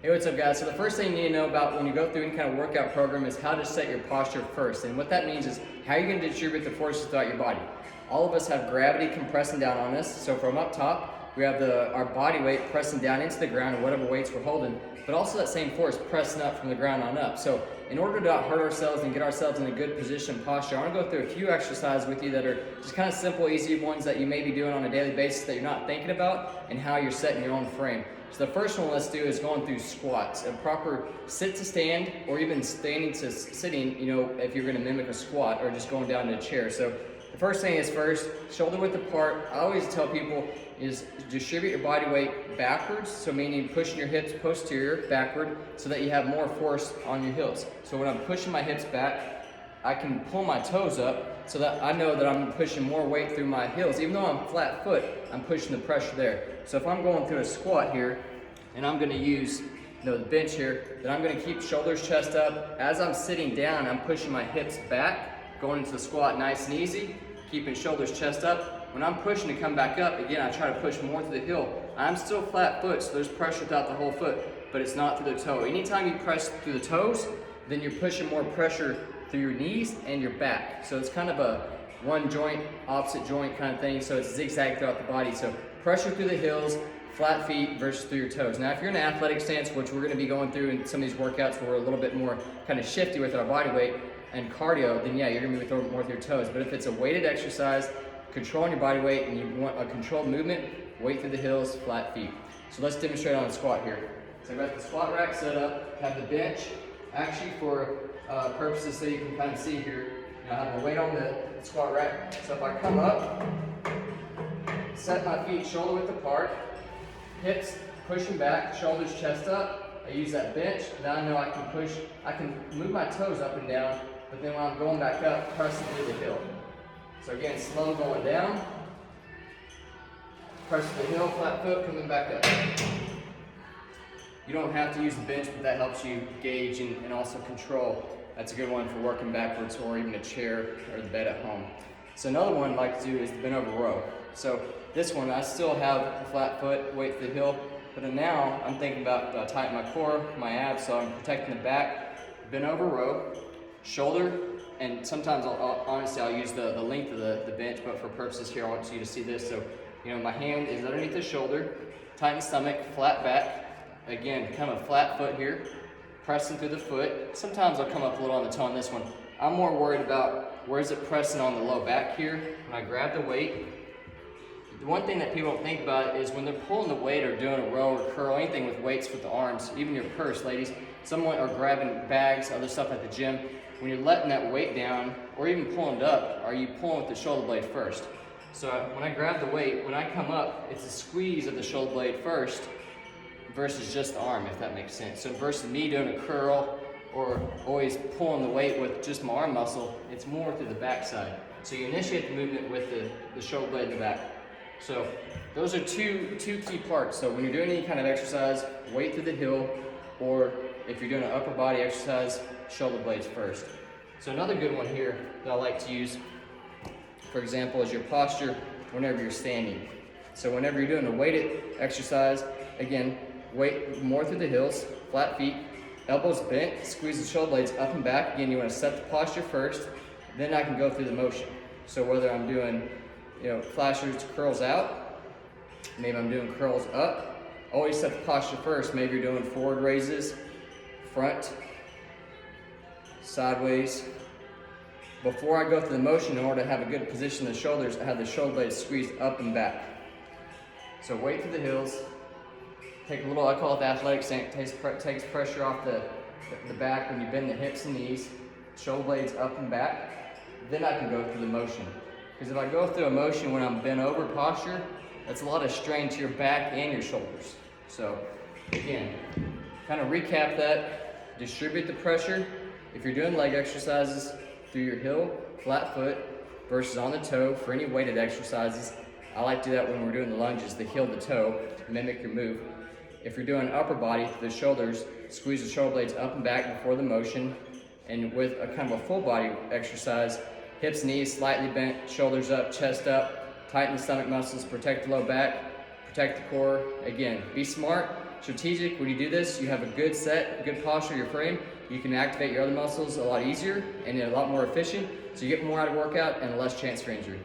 Hey, what's up guys? So the first thing you need to know about when you go through any kind of workout program is how to set your posture first. And what that means is how you're going to distribute the forces throughout your body. All of us have gravity compressing down on us. So from up top, we have our body weight pressing down into the ground and whatever weights we're holding, but also that same force pressing up from the ground on up. So in order to not hurt ourselves and get ourselves in a good position posture, I want to go through a few exercises with you that are just kind of simple, easy ones that you may be doing on a daily basis that you're not thinking about and how you're setting your own frame. So the first one let's do is going through squats, a proper sit to stand or even standing to sitting, you know, if you're going to mimic a squat or just going down to a chair. So the first thing is first, shoulder width apart. I always tell people is distribute your body weight backwards, so meaning pushing your hips posterior, backward, so that you have more force on your heels. So when I'm pushing my hips back, I can pull my toes up so that I know that I'm pushing more weight through my heels. Even though I'm flat foot, I'm pushing the pressure there. So if I'm going through a squat here, and I'm gonna use the bench here, then I'm gonna keep shoulders, chest up. As I'm sitting down, I'm pushing my hips back, going into the squat nice and easy, keeping shoulders, chest up. When I'm pushing to come back up, again, I try to push more to the heel. I'm still flat foot, so there's pressure throughout the whole foot, but it's not through the toe. Anytime you press through the toes, then you're pushing more pressure through your knees and your back. So it's kind of a one joint, opposite joint kind of thing, so it's zigzag throughout the body. So pressure through the heels, flat feet versus through your toes. Now if you're in an athletic stance, which we're gonna be going through in some of these workouts where we're a little bit more kind of shifty with our body weight and cardio, then yeah, you're gonna be more with your toes. But if it's a weighted exercise, controlling your body weight and you want a controlled movement, weight through the heels, flat feet. So let's demonstrate on a squat here. So I've got the squat rack set up, have the bench, actually for purposes so you can kind of see here, I have the weight on the squat rack. So if I come up, set my feet shoulder width apart, hips pushing back, shoulders, chest up. I use that bench. Now I know I can move my toes up and down, but then when I'm going back up, pressing through the heel. So again, slow going down, press the heel, flat foot, coming back up. You don't have to use the bench, but that helps you gauge and also control. That's a good one for working backwards or even a chair or the bed at home. So another one I like to do is the bent over row. So this one, I still have a flat foot, weight to the heel, but now I'm thinking about tightening my core, my abs, so I'm protecting the back, bent over row, shoulder, and sometimes honestly I'll use the length of the bench, but for purposes here I want you to see this. So, you know, my hand is underneath the shoulder, tighten stomach, flat back, again, kind of a flat foot here, pressing through the foot. Sometimes I'll come up a little on the toe on this one. I'm more worried about where is it pressing on the low back here. When I grab the weight, the one thing that people don't think about is when they're pulling the weight or doing a row or curl, anything with weights with the arms, even your purse, ladies, someone are grabbing bags, other stuff at the gym. When you're letting that weight down or even pulling it up, are you pulling with the shoulder blade first? So when I grab the weight, when I come up, it's a squeeze of the shoulder blade first versus just the arm, if that makes sense. So versus me doing a curl or always pulling the weight with just my arm muscle, it's more through the back side. So you initiate the movement with the shoulder blade in the back. So those are two key parts. So when you're doing any kind of exercise, weight through the heel, or if you're doing an upper body exercise, shoulder blades first. So another good one here that I like to use, for example, is your posture whenever you're standing. So whenever you're doing a weighted exercise, again, weight more through the heels, flat feet, elbows bent, squeeze the shoulder blades up and back. Again, you want to set the posture first, then I can go through the motion. So whether I'm doing, you know, flashers, curls out, maybe I'm doing curls up, always set the posture first. Maybe you're doing forward raises, front, sideways. Before I go through the motion, in order to have a good position in the shoulders, I have the shoulder blades squeezed up and back. So weight through the heels, take a little, I call it the athletic stance, takes pressure off the back when you bend the hips and knees, shoulder blades up and back, then I can go through the motion. Because if I go through a motion when I'm bent over posture, that's a lot of strain to your back and your shoulders. So again, kind of recap that, distribute the pressure. If you're doing leg exercises through your heel, flat foot, versus on the toe for any weighted exercises, I like to do that when we're doing the lunges, the heel to toe, mimic your move. If you're doing upper body, the shoulders, squeeze the shoulder blades up and back before the motion. And with a kind of a full body exercise, hips, knees slightly bent, shoulders up, chest up, tighten the stomach muscles, protect the low back, protect the core. Again, be smart, strategic. When you do this, you have a good set, good posture of your frame. You can activate your other muscles a lot easier and a lot more efficient, so you get more out of workout and less chance for injury.